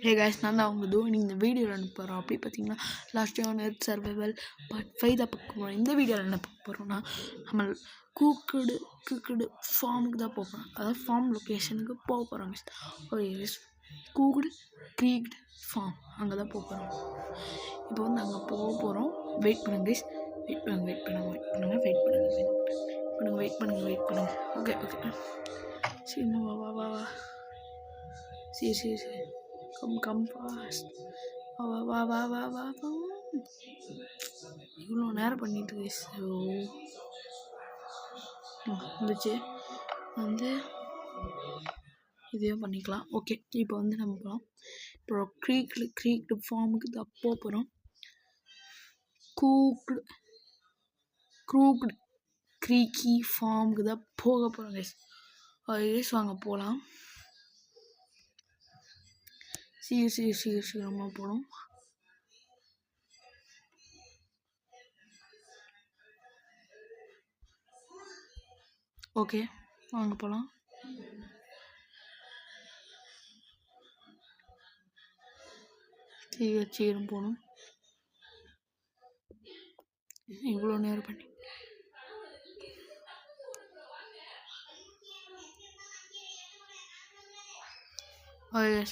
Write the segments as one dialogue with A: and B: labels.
A: Hey guys, நான் தான் அவங்க நீங்கள் இந்த வீடியோவில் என்ன போகிறோம் அப்படி பார்த்தீங்கன்னா last day on earth survival part 5 தான் பார்க்க போகிறோம். இந்த வீடியோவில் என்ன பார்க்க போகிறோம்னா நம்ம கூக்குடு ஃபார்முக்கு தான் போகிறோம். அதாவது ஃபார்ம் லொக்கேஷனுக்கு போக போகிறோம். க்ரீக்டு ஃபார்ம் அங்கே தான் போக போகிறோம். இப்போ வந்து அங்கே போக போகிறோம். வெயிட் பண்ணுங்க கைஸ், வெயிட் பண்ணுங்க. ஓகே சரி வா சரி கம் ஃபாஸ்ட். வா இவ்வளோ நேரம் பண்ணிட்டு இருந்துச்சு வந்து இதையும் பண்ணிக்கலாம். ஓகே, இப்போ வந்து நம்ம போகலாம். இப்போ க்ரீக்டு ஃபார்முக்கு தான் போக போகிறோம். க்ரீக்கி ஃபார்முக்கு தான் போக போகிறோம் கைஸ். வாங்க போகலாம். சீக்கிரமாக போகணும். ஓகே வாங்க போகலாம். சீக்கிரம் போகணும். இவ்வளோ நேரம் பண்ணி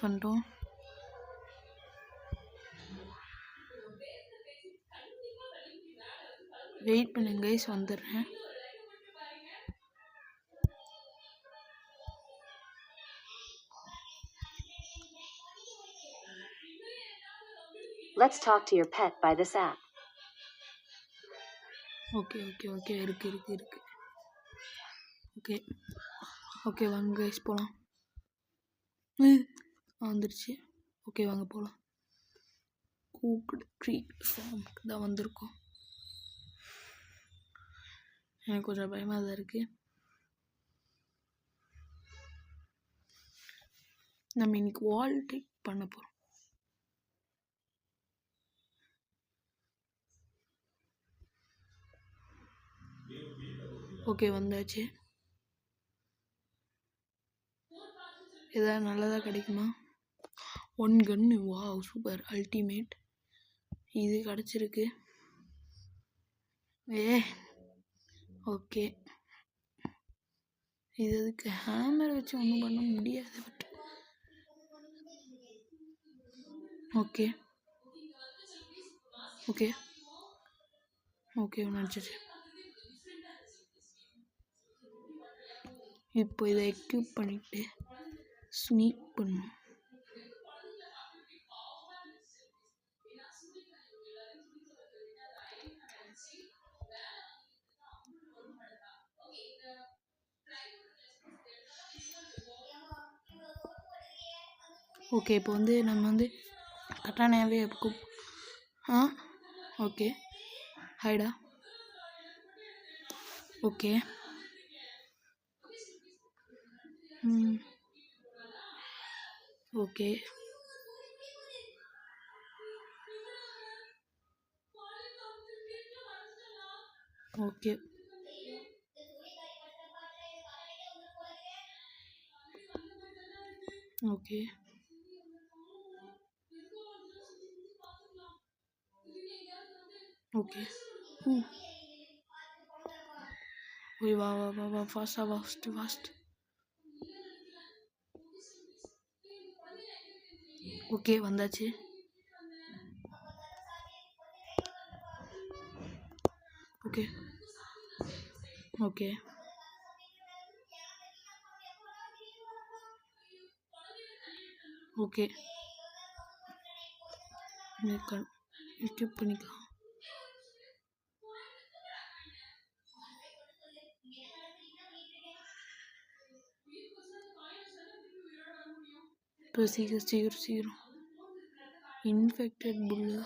A: வந்துட்டோம். வெயிட் பண்ணுங்க கைஸ், வந்துடுறேன்.
B: Let's talk to your pet by this app.
A: Okay இருக்கு. ஓகே வாங்க கைஸ் போகலாம். வந்துடுச்சு. ஓகே வாங்க போகலாம். க்ரீக் ஃபார்முக்கு தான் வந்திருக்கோம். எனக்கு கொஞ்சம் பயமாக தான் இருக்குது. நம்ம இன்னைக்கு வால் டேக் பண்ண போகிறோம். ஓகே வந்தாச்சு. எதாவது நல்லதாக கிடைக்குமா? 1 கன்னு. Wow super, ultimate. இது கிடச்சிருக்கு. ஓகே, இது அதுக்கு ஹேமர் வச்சு ஒன்றும் பண்ண முடியாது. பட் ஓகே நினச்சிச்சு. இப்போ இதை எக்யூப் பண்ணிட்டு ஸ்னீக் பண்ணும். ஓகே, இப்போ வந்து நம்ம வந்து கட்டானாவே ஓகே ஹைடா. Okay okay okay okay okay வா ஃபாஸ்ட். ஓகே வந்தாச்சு. ஓகே எக்யூப் பண்ணிக்கலாம். இப்போ சீக்கிரம் இன்ஃபெக்டட் புல்லு.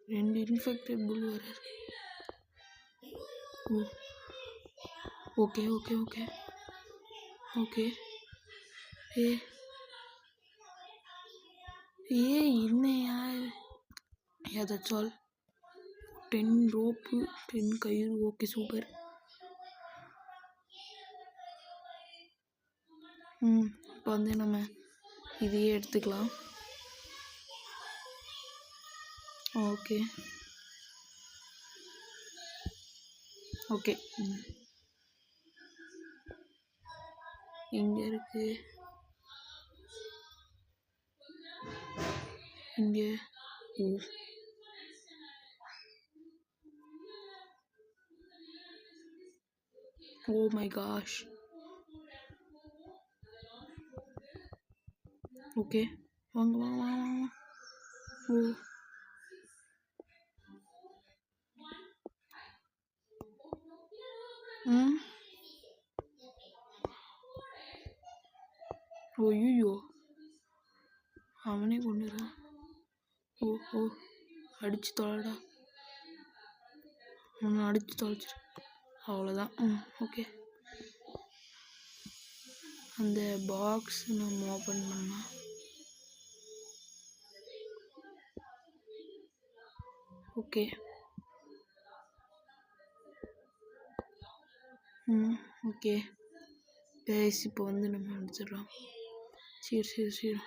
A: 2 இன்ஃபெக்டட் புல் வேறு இருக்கு. ஓகே என்னையா that's all. 10 ரோப்பு 10 கயிறு. Okay super. இப்போ வந்து நம்ம இதையே எடுத்துக்கலாம். ஓகே ஓகே இங்கே இருக்கு, இங்கே ஓ மை காஷ். ஓகே வாங்க வாங்க வாங்க வாங்க. ஓ ஐயோ அவனே கொண்டுறான். ஓ ஓ அடிச்சு தொலைடா, அவனை அடிச்சு தொலைச்சிரு, அவ்வளோதான். ஓகே அந்த பாக்ஸ் நம்ம ஓப்பன் பண்ணலாம். ஓகே ஓகே பேஸ் இப்போ வந்து நம்ம எடுத்துடலாம். சரி சரி சரி.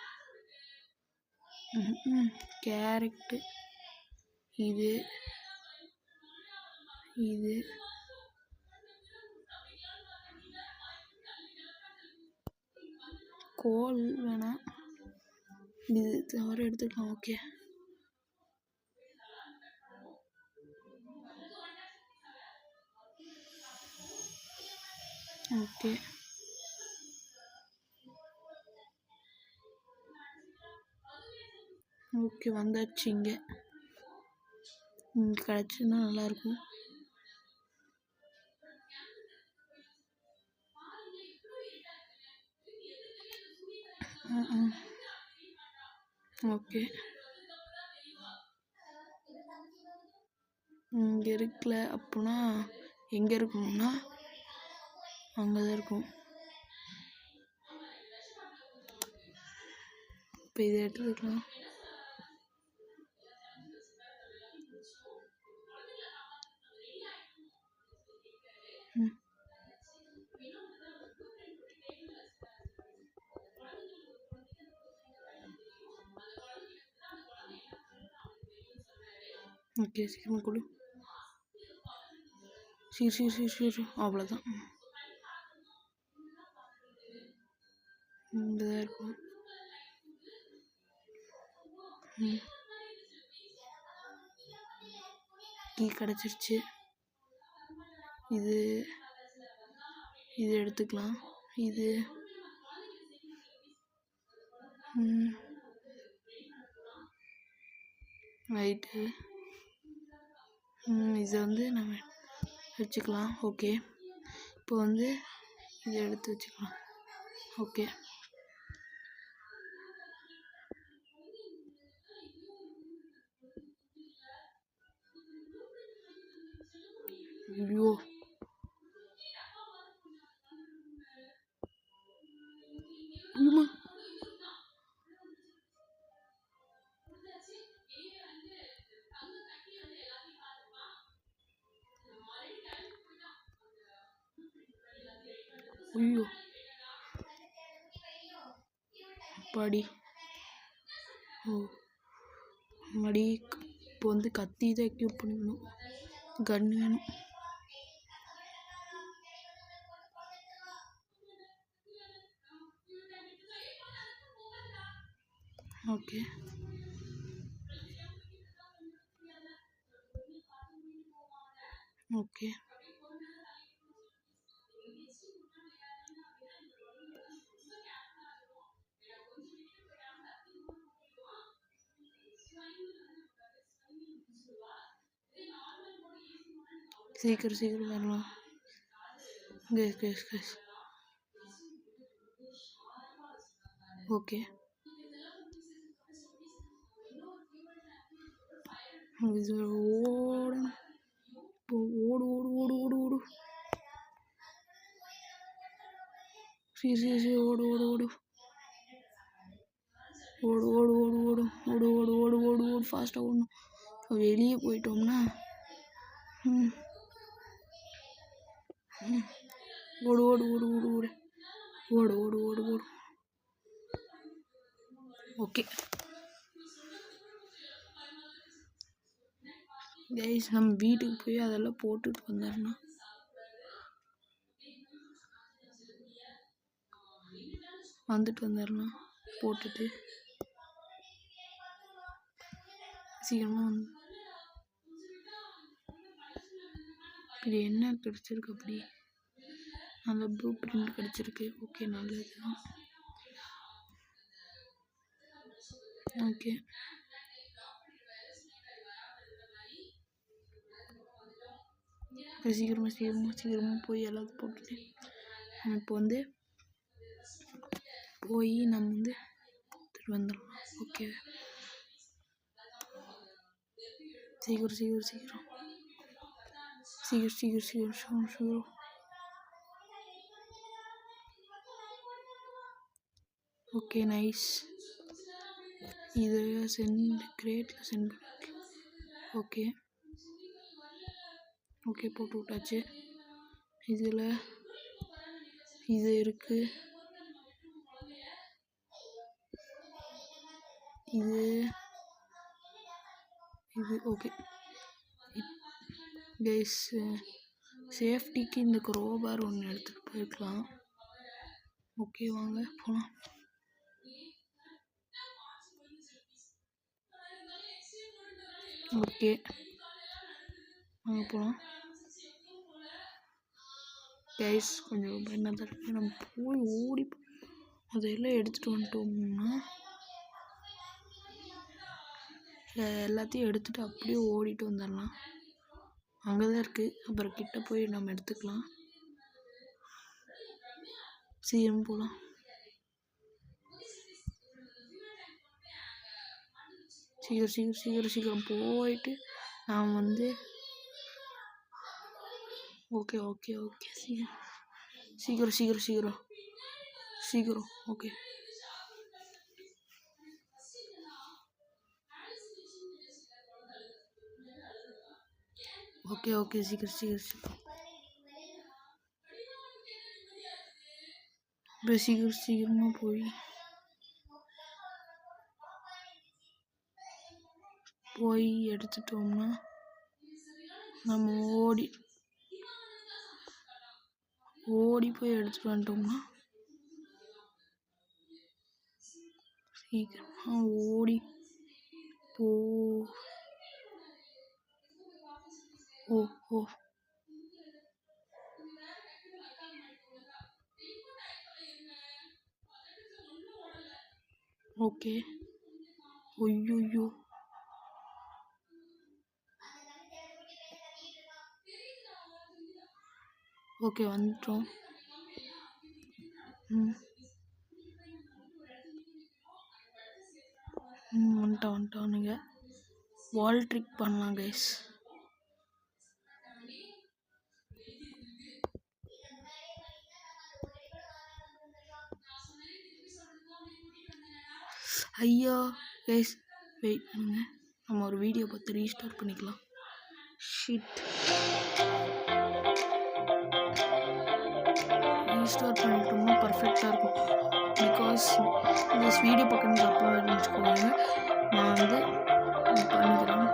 A: கேரட்டு இது இது கோல் வேணாம், இது தவிர எடுத்துக்கலாம். ஓகே ஓகே ஓகே வந்தாச்சு. இங்கே கிடச்சுன்னா நல்லாயிருக்கும். ஓகே இங்கே இருக்குல்ல, அப்போனா எங்கே இருக்கணும்னா அங்கே தான் இருக்கும். இப்போ இதை எடுத்துக்கலாம். ஓகே சீக்கிரமாக கொடு. சரி சரி சரி சரி அவ்வளோதான். இங்கே தான் இருக்கும். கீ கிடச்சிருச்சு. இது இது எடுத்துக்கலாம். இது ரைட்டு. இதை வந்து நம்ம வச்சுக்கலாம். ஓகே இப்போ வந்து இதை எடுத்து வச்சுக்கலாம். ஓகே ஐயோ ஐயோ ஐயோ அப்பாடி. ஓ மடி. இப்போ வந்து கத்தி தான் எக்யூப் பண்ணிக்கணும், கன் வேணும். ஓகே ஓகே சீக்கிரம் சீக்கிரம் வரலாம். Case case case. ஓகே இது ஓடணும். இப்போ ஓடு ஓடு ஓடு ஓடு ஓடு. சரி சரி சரி ஓடு ஓடு ஓடு ஓடு ஓடு ஓடு ஓடு ஓடு ஓடு ஓடு ஓடு ஓடு ஃபாஸ்ட்டாக ஓடணும். வெளியே போயிட்டோம்னா ஓடு ஓடு ஓடு ஓடு ஓடு ஓடு ஓடு ஓடு ஓடு. ஓகே கைஸ், நம்ம வீட்டுக்கு போய் அதெல்லாம் போட்டுட்டு வந்துடணும். போட்டுட்டு சீக்கிரமாக வந்து இப்படி என்ன கிடச்சிருக்கு, அப்படி நல்ல ப்ளூ பிரிண்ட் கிடச்சிருக்கு. ஓகே, நல்லது தான். ஓகே, சீக்கிரமாக போய் எல்லாத்தையும் போட்டுட்டு நம்ம இப்போ வந்து போய் நம்ம வந்து எடுத்துகிட்டு வந்துடலாம். ஓகே, சீக்கிரம். Okay, nice. இது கிரேட்டில் சென்ட் ஓகே போட்டு விட்டாச்சு. இதில் இது இருக்குது, இது ஓகே கைஸ். சேஃப்டிக்கு இந்த க்ரோபார் ஒன்று எடுத்துகிட்டு போயிருக்கலாம். ஓகே, வாங்க போகலாம். ஓகே, வாங்க போகலாம் கைஸ். கொஞ்சம் பயமாக தான் இருக்குது. நம்ம போய் ஓடி அதையெல்லாம் எடுத்துகிட்டு வந்துட்டோம்னா எல்லாத்தையும் எடுத்துகிட்டு அப்படியே ஓடிட்டு வந்துடலாம். அங்கே தான் இருக்குது. அப்புறம் கிட்ட போய் நம்ம எடுத்துக்கலாம். சீக்கிரம் போகலாம். சீக்கிரம் போயிட்டு நாம் வந்து ஓகே சீக்கிரம் ஓகே சீக்கிரம் சீக்கிரமா போய் எடுத்துட்டோம்னா நம்ம ஓடி போய் எடுத்துட்டு வந்துட்டோம்னா சீக்கிரமா ஓடி ஓகே. ஐயோ, ஓகே வந்துட்டோம். வந்துட்டானுங்க. வால் ட்ரிக் பண்ணலாம் கைஸ். ஐயோ கைஸ், வெயிட் பண்ணுங்க. நம்ம ஒரு வீடியோ பார்த்து ரீஸ்டார்ட் பண்ணிக்கலாம். ரீஸ்டார்ட் பண்ணிட்டோம்னா பர்ஃபெக்டாக இருக்கும். பிகாஸ் இந்த வீடியோ பக்கம் தப்பாக இருந்துச்சுக்கோங்க. நான் வந்து பண்ணிக்கிறேன்.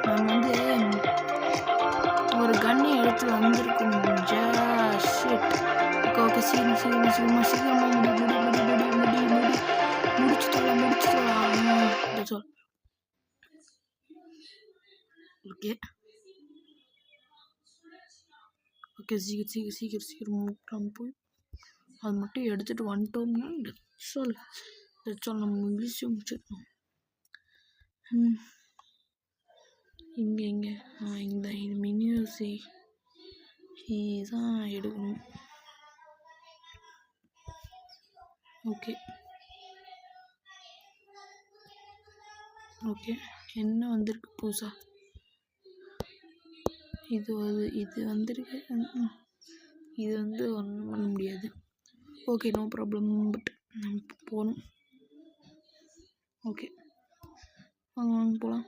A: நான் வந்து ஒரு கன்னை எடுத்து வந்திருக்கோம். ஓகே, சீக்கிரமா முடிச்சுட்டோம். ஓகே சீக்கிரம் போய் அது மட்டும் எடுத்துகிட்டு வந்துட்டோம்னா சொல் நம்ம இங்கிலீஷும் முடிச்சிடணும். இங்கே இந்த இது மினியூசி தான் எடுக்கணும். ஓகே என்ன வந்திருக்கு புதுசா? இது வந்திருக்கு. இது வந்து ஒன்றும் பண்ண முடியாது. Okay, no problem. பட் நம்ம போகணும். ஓகே, வாங்க போகலாம்.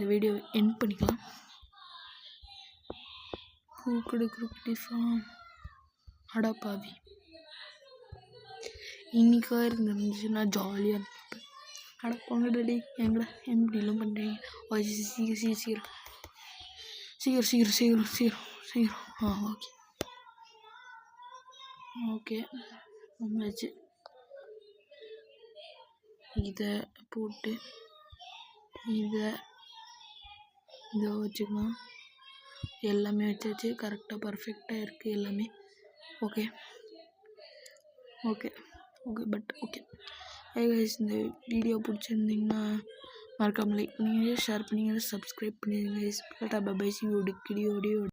A: இந்த வீடியோ எண்ட் பண்ணிக்கலாம். குருக்குடி ஃபார்ம் அடப்பாவி இன்னைக்காக இருந்துச்சுன்னா ஜாலியாக இருந்திருப்பேன். அட போங்க டேடி, எங்களை எப்படிலாம் பண்ணுறீங்க? சீக்கிரம். ஓகே வச்சு இதை போட்டு இதை வச்சுக்கலாம். எல்லாமே வச்சாச்சு. கரெக்டாக பர்ஃபெக்டாக இருக்குது எல்லாமே. ஓகே கைஸ், இந்த வீடியோ பிடிச்சிருந்தீங்கன்னா மறக்காமல் லைக் பண்ணிங்க, ஷேர் பண்ணிங்க, சப்ஸ்கிரைப் பண்ணிடுங்க guys. Tata bye bye. See you.